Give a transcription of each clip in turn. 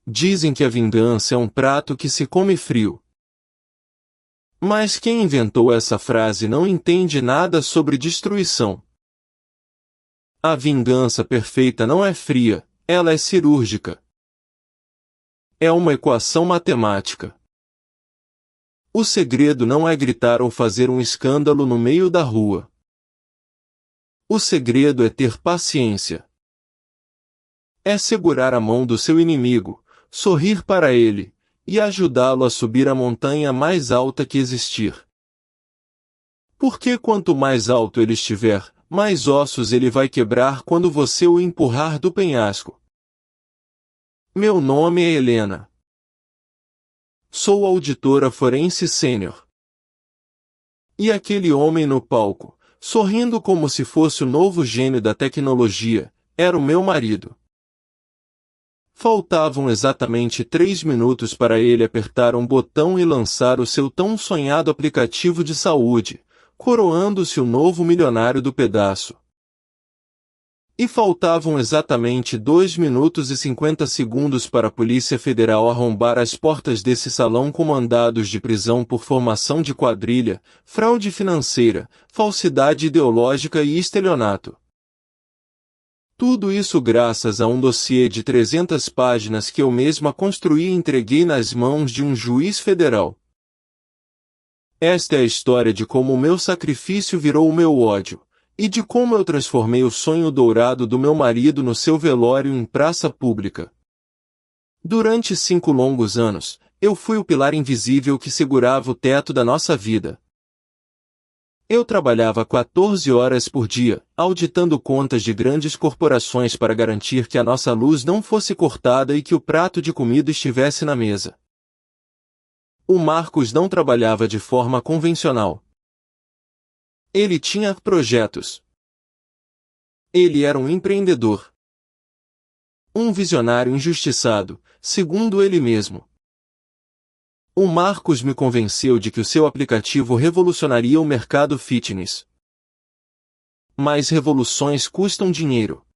Dizem que a vingança é um prato que se come frio. Mas quem inventou essa frase não entende nada sobre destruição. A vingança perfeita não é fria, ela é cirúrgica. É uma equação matemática. O segredo não é gritar ou fazer um escândalo no meio da rua. O segredo é ter paciência. É segurar a mão do seu inimigo, sorrir para ele, e ajudá-lo a subir a montanha mais alta que existir. Porque quanto mais alto ele estiver, mais ossos ele vai quebrar quando você o empurrar do penhasco. Meu nome é Helena. Sou auditora forense sênior. E aquele homem no palco, sorrindo como se fosse o novo gênio da tecnologia, era o meu marido. Faltavam exatamente 3 minutos para ele apertar um botão e lançar o seu tão sonhado aplicativo de saúde, coroando-se o novo milionário do pedaço. E faltavam exatamente 2 minutos e 50 segundos para a Polícia Federal arrombar as portas desse salão com mandados de prisão por formação de quadrilha, fraude financeira, falsidade ideológica e estelionato. Tudo isso graças a um dossiê de 300 páginas que eu mesma construí e entreguei nas mãos de um juiz federal. Esta é a história de como o meu sacrifício virou o meu ódio, e de como eu transformei o sonho dourado do meu marido no seu velório em praça pública. Durante 5 longos anos, eu fui o pilar invisível que segurava o teto da nossa vida. Eu trabalhava 14 horas por dia, auditando contas de grandes corporações para garantir que a nossa luz não fosse cortada e que o prato de comida estivesse na mesa. O Marcos não trabalhava de forma convencional. Ele tinha projetos. Ele era um empreendedor. Um visionário injustiçado, segundo ele mesmo. O Marcos me convenceu de que o seu aplicativo revolucionaria o mercado fitness. Mas revoluções custam dinheiro.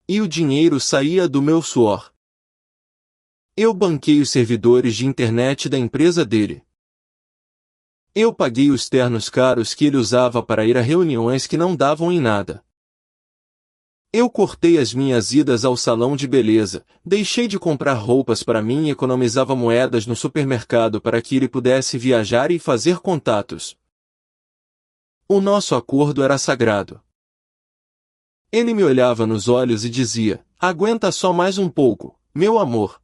E o dinheiro saía do meu suor. Eu banquei os servidores de internet da empresa dele. Eu paguei os ternos caros que ele usava para ir a reuniões que não davam em nada. Eu cortei as minhas idas ao salão de beleza, deixei de comprar roupas para mim e economizava moedas no supermercado para que ele pudesse viajar e fazer contatos. O nosso acordo era sagrado. Ele me olhava nos olhos e dizia: "Aguenta só mais um pouco, meu amor.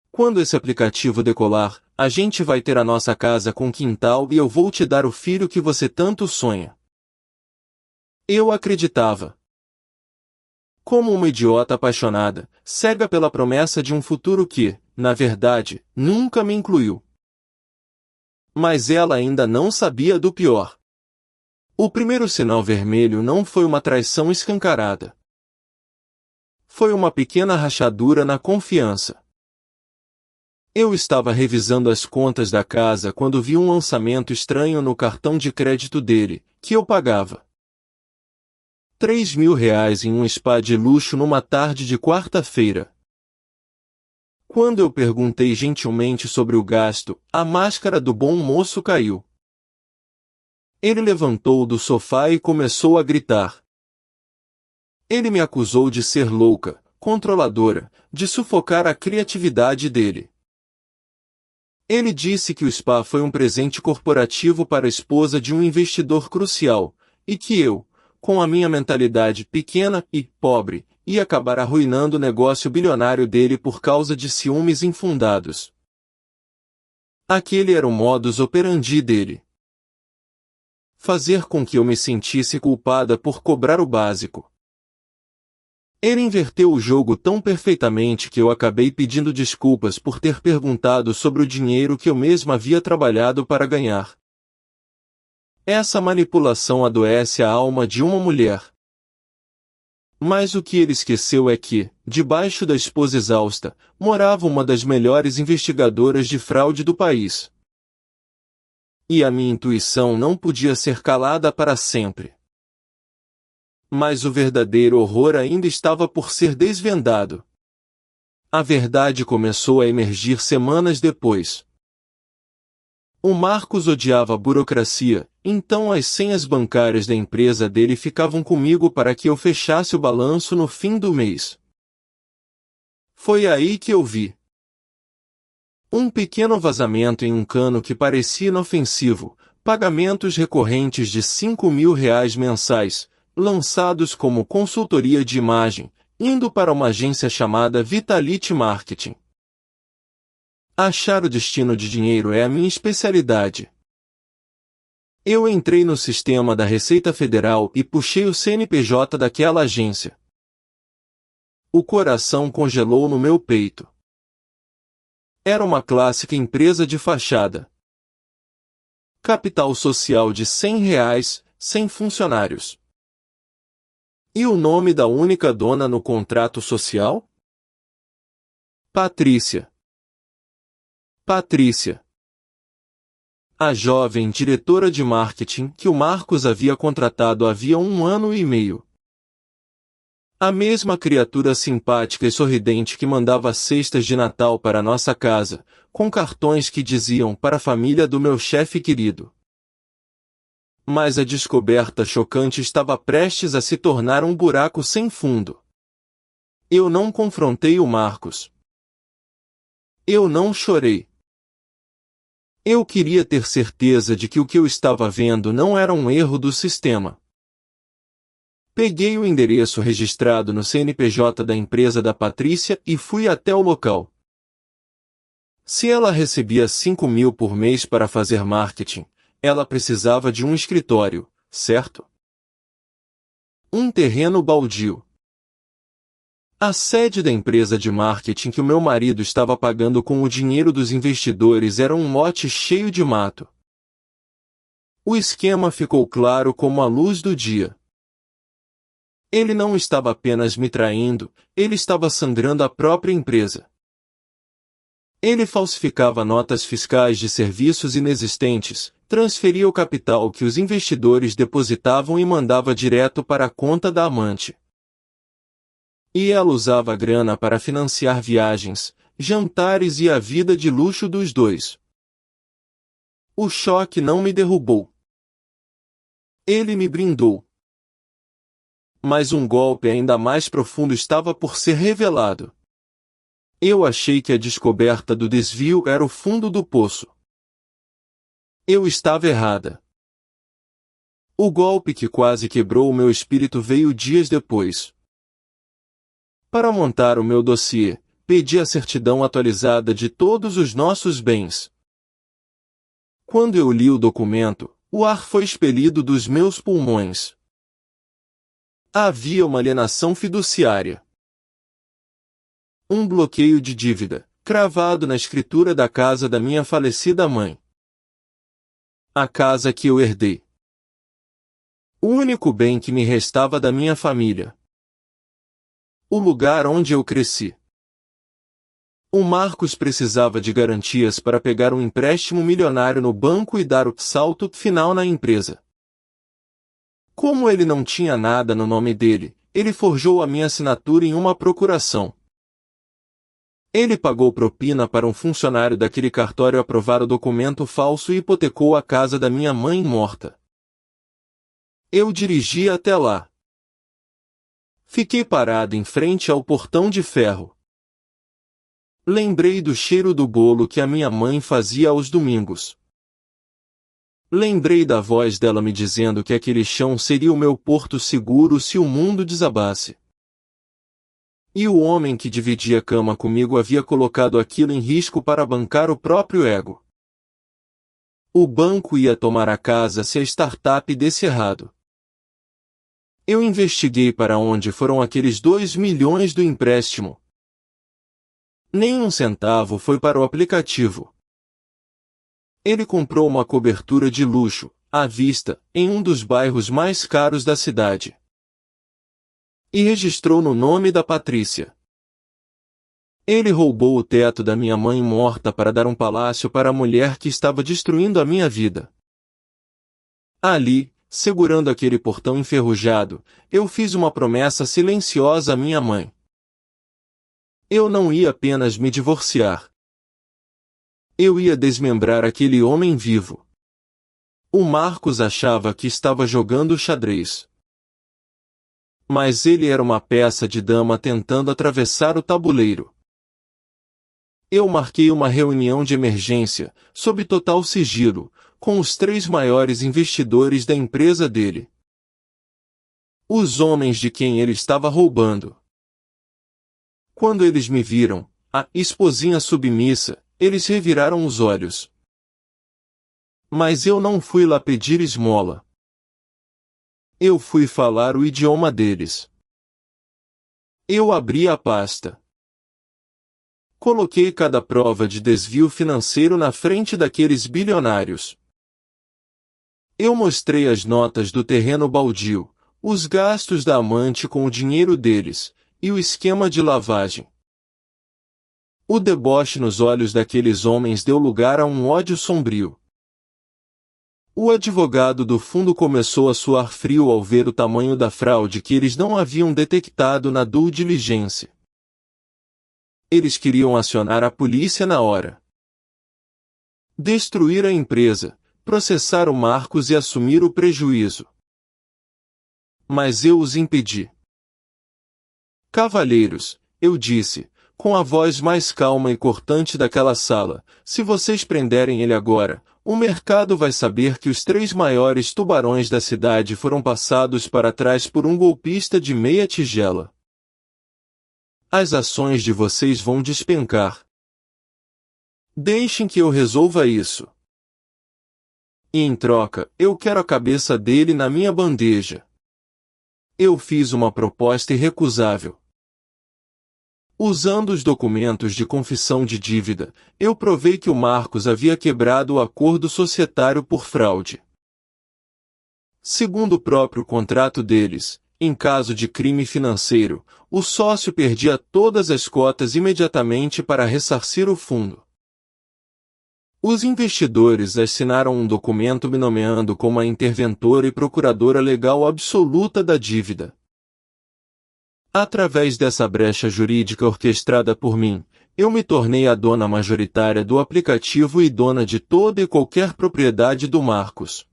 Quando esse aplicativo decolar, a gente vai ter a nossa casa com quintal e eu vou te dar o filho que você tanto sonha." Eu acreditava. Como uma idiota apaixonada, cega pela promessa de um futuro que, na verdade, nunca me incluiu. Mas ela ainda não sabia do pior. O primeiro sinal vermelho não foi uma traição escancarada. Foi uma pequena rachadura na confiança. Eu estava revisando as contas da casa quando vi um lançamento estranho no cartão de crédito dele, que eu pagava. R$ 3.000 em um spa de luxo numa tarde de quarta-feira. Quando eu perguntei gentilmente sobre o gasto, a máscara do bom moço caiu. Ele levantou do sofá e começou a gritar. Ele me acusou de ser louca, controladora, de sufocar a criatividade dele. Ele disse que o spa foi um presente corporativo para a esposa de um investidor crucial, e que eu, com a minha mentalidade pequena e pobre, ia acabar arruinando o negócio bilionário dele por causa de ciúmes infundados. Aquele era o modus operandi dele. Fazer com que eu me sentisse culpada por cobrar o básico. Ele inverteu o jogo tão perfeitamente que eu acabei pedindo desculpas por ter perguntado sobre o dinheiro que eu mesma havia trabalhado para ganhar. Essa manipulação adoece a alma de uma mulher. Mas o que ele esqueceu é que, debaixo da esposa exausta, morava uma das melhores investigadoras de fraude do país. E a minha intuição não podia ser calada para sempre. Mas o verdadeiro horror ainda estava por ser desvendado. A verdade começou a emergir semanas depois. O Marcos odiava a burocracia, então as senhas bancárias da empresa dele ficavam comigo para que eu fechasse o balanço no fim do mês. Foi aí que eu vi um pequeno vazamento em um cano que parecia inofensivo, pagamentos recorrentes de R$ 5.000 mensais, lançados como consultoria de imagem, indo para uma agência chamada Vitality Marketing. Achar o destino de dinheiro é a minha especialidade. Eu entrei no sistema da Receita Federal e puxei o CNPJ daquela agência. O coração congelou no meu peito. Era uma clássica empresa de fachada. Capital social de R$ 100, sem funcionários. E o nome da única dona no contrato social? Patrícia. Patrícia. A jovem diretora de marketing que o Marcos havia contratado havia 1 ano e meio. A mesma criatura simpática e sorridente que mandava cestas de Natal para nossa casa, com cartões que diziam para a família do meu chefe querido. Mas a descoberta chocante estava prestes a se tornar um buraco sem fundo. Eu não confrontei o Marcos. Eu não chorei. Eu queria ter certeza de que o que eu estava vendo não era um erro do sistema. Peguei o endereço registrado no CNPJ da empresa da Patrícia e fui até o local. Se ela recebia 5.000 por mês para fazer marketing, ela precisava de um escritório, certo? Um terreno baldio. A sede da empresa de marketing que o meu marido estava pagando com o dinheiro dos investidores era um lote cheio de mato. O esquema ficou claro como a luz do dia. Ele não estava apenas me traindo, ele estava sangrando a própria empresa. Ele falsificava notas fiscais de serviços inexistentes, transferia o capital que os investidores depositavam e mandava direto para a conta da amante. E ela usava a grana para financiar viagens, jantares e a vida de luxo dos dois. O choque não me derrubou. Ele me brindou. Mas um golpe ainda mais profundo estava por ser revelado. Eu achei que a descoberta do desvio era o fundo do poço. Eu estava errada. O golpe que quase quebrou o meu espírito veio dias depois. Para montar o meu dossiê, pedi a certidão atualizada de todos os nossos bens. Quando eu li o documento, o ar foi expelido dos meus pulmões. Havia uma alienação fiduciária. Um bloqueio de dívida, cravado na escritura da casa da minha falecida mãe. A casa que eu herdei. O único bem que me restava da minha família. O lugar onde eu cresci. O Marcos precisava de garantias para pegar um empréstimo milionário no banco e dar o salto final na empresa. Como ele não tinha nada no nome dele, ele forjou a minha assinatura em uma procuração. Ele pagou propina para um funcionário daquele cartório aprovar o documento falso e hipotecou a casa da minha mãe morta. Eu dirigi até lá. Fiquei parado em frente ao portão de ferro. Lembrei do cheiro do bolo que a minha mãe fazia aos domingos. Lembrei da voz dela me dizendo que aquele chão seria o meu porto seguro se o mundo desabasse. E o homem que dividia a cama comigo havia colocado aquilo em risco para bancar o próprio ego. O banco ia tomar a casa se a startup desse errado. Eu investiguei para onde foram aqueles 2 milhões do empréstimo. Nem um centavo foi para o aplicativo. Ele comprou uma cobertura de luxo, à vista, em um dos bairros mais caros da cidade. E registrou no nome da Patrícia. Ele roubou o teto da minha mãe morta para dar um palácio para a mulher que estava destruindo a minha vida. Ali, segurando aquele portão enferrujado, eu fiz uma promessa silenciosa à minha mãe. Eu não ia apenas me divorciar. Eu ia desmembrar aquele homem vivo. O Marcos achava que estava jogando xadrez. Mas ele era uma peça de dama tentando atravessar o tabuleiro. Eu marquei uma reunião de emergência, sob total sigilo, com os 3 maiores investidores da empresa dele. Os homens de quem ele estava roubando. Quando eles me viram, a esposinha submissa, eles reviraram os olhos. Mas eu não fui lá pedir esmola. Eu fui falar o idioma deles. Eu abri a pasta. Coloquei cada prova de desvio financeiro na frente daqueles bilionários. Eu mostrei as notas do terreno baldio, os gastos da amante com o dinheiro deles, e o esquema de lavagem. O deboche nos olhos daqueles homens deu lugar a um ódio sombrio. O advogado do fundo começou a suar frio ao ver o tamanho da fraude que eles não haviam detectado na due diligência. Eles queriam acionar a polícia na hora. Destruir a empresa, processar o Marcos e assumir o prejuízo. Mas eu os impedi. Cavalheiros, eu disse, com a voz mais calma e cortante daquela sala, se vocês prenderem ele agora, o mercado vai saber que os 3 maiores tubarões da cidade foram passados para trás por um golpista de meia tigela. As ações de vocês vão despencar. Deixem que eu resolva isso. E em troca, eu quero a cabeça dele na minha bandeja. Eu fiz uma proposta irrecusável. Usando os documentos de confissão de dívida, eu provei que o Marcos havia quebrado o acordo societário por fraude. Segundo o próprio contrato deles, em caso de crime financeiro, o sócio perdia todas as cotas imediatamente para ressarcir o fundo. Os investidores assinaram um documento me nomeando como a interventora e procuradora legal absoluta da dívida. Através dessa brecha jurídica orquestrada por mim, eu me tornei a dona majoritária do aplicativo e dona de toda e qualquer propriedade do Marcos.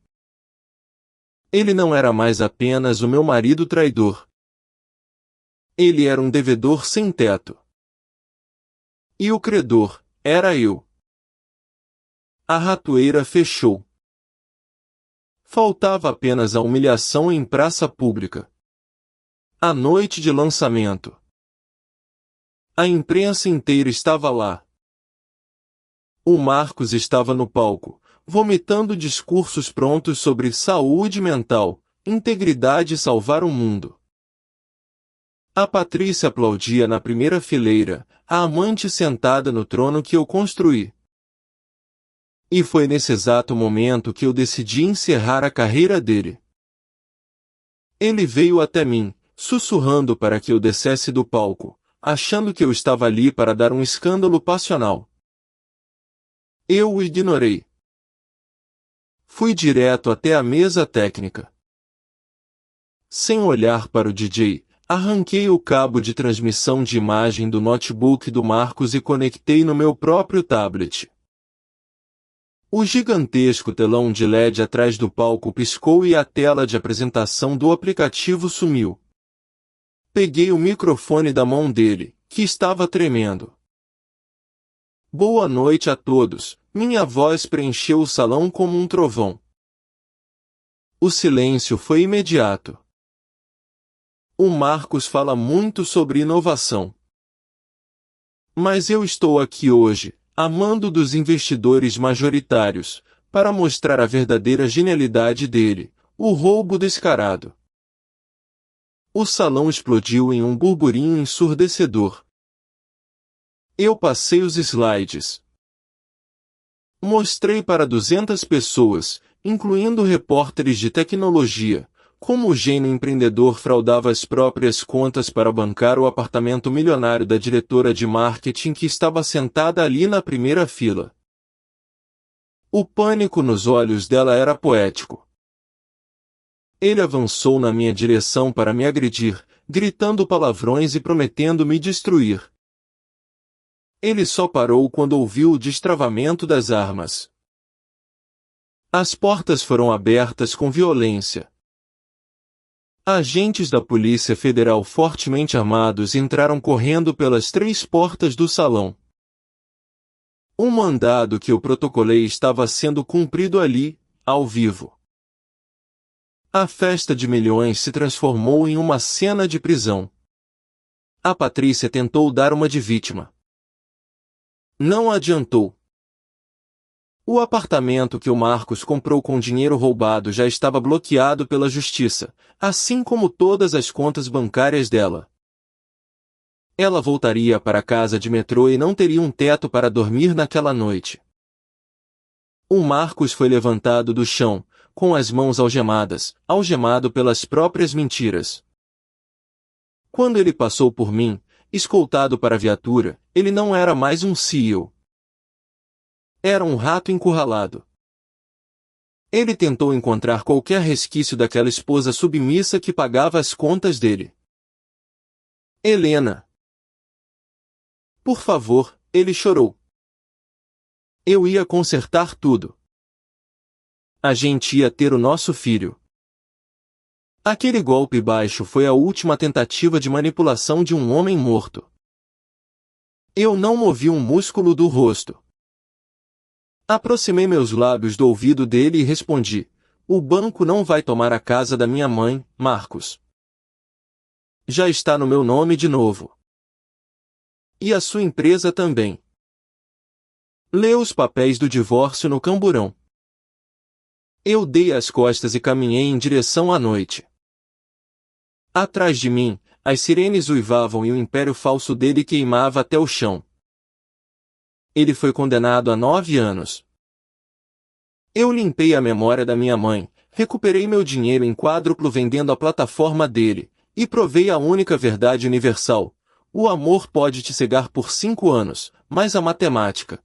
Ele não era mais apenas o meu marido traidor. Ele era um devedor sem teto. E o credor era eu. A ratoeira fechou. Faltava apenas a humilhação em praça pública. A noite de lançamento. A imprensa inteira estava lá. O Marcos estava no palco, vomitando discursos prontos sobre saúde mental, integridade e salvar o mundo. A Patrícia aplaudia na primeira fileira, a amante sentada no trono que eu construí. E foi nesse exato momento que eu decidi encerrar a carreira dele. Ele veio até mim, sussurrando para que eu descesse do palco, achando que eu estava ali para dar um escândalo passional. Eu o ignorei. Fui direto até a mesa técnica. Sem olhar para o DJ, arranquei o cabo de transmissão de imagem do notebook do Marcos e conectei no meu próprio tablet. O gigantesco telão de LED atrás do palco piscou e a tela de apresentação do aplicativo sumiu. Peguei o microfone da mão dele, que estava tremendo. Boa noite a todos, minha voz preencheu o salão como um trovão. O silêncio foi imediato. O Marcos fala muito sobre inovação. Mas eu estou aqui hoje, a mando dos investidores majoritários, para mostrar a verdadeira genialidade dele, o roubo descarado. O salão explodiu em um burburinho ensurdecedor. Eu passei os slides. Mostrei para 200 pessoas, incluindo repórteres de tecnologia, como o gênio empreendedor fraudava as próprias contas para bancar o apartamento milionário da diretora de marketing que estava sentada ali na primeira fila. O pânico nos olhos dela era poético. Ele avançou na minha direção para me agredir, gritando palavrões e prometendo me destruir. Ele só parou quando ouviu o destravamento das armas. As portas foram abertas com violência. Agentes da Polícia Federal fortemente armados entraram correndo pelas 3 portas do salão. O mandado que eu protocolei estava sendo cumprido ali, ao vivo. A festa de milhões se transformou em uma cena de prisão. A Patrícia tentou dar uma de vítima. Não adiantou. O apartamento que o Marcos comprou com dinheiro roubado já estava bloqueado pela justiça, assim como todas as contas bancárias dela. Ela voltaria para a casa de metrô e não teria um teto para dormir naquela noite. O Marcos foi levantado do chão, com as mãos algemadas, algemado pelas próprias mentiras. Quando ele passou por mim, escoltado para a viatura, ele não era mais um CEO. Era um rato encurralado. Ele tentou encontrar qualquer resquício daquela esposa submissa que pagava as contas dele. Helena. Por favor, ele chorou. Eu ia consertar tudo. A gente ia ter o nosso filho. Aquele golpe baixo foi a última tentativa de manipulação de um homem morto. Eu não movi um músculo do rosto. Aproximei meus lábios do ouvido dele e respondi: o banco não vai tomar a casa da minha mãe, Marcos. Já está no meu nome de novo. E a sua empresa também. Lê os papéis do divórcio no camburão. Eu dei as costas e caminhei em direção à noite. Atrás de mim, as sirenes uivavam e o império falso dele queimava até o chão. Ele foi condenado a 9 anos. Eu limpei a memória da minha mãe, recuperei meu dinheiro em quádruplo vendendo a plataforma dele, e provei a única verdade universal: o amor pode te cegar por 5 anos, mas a matemática,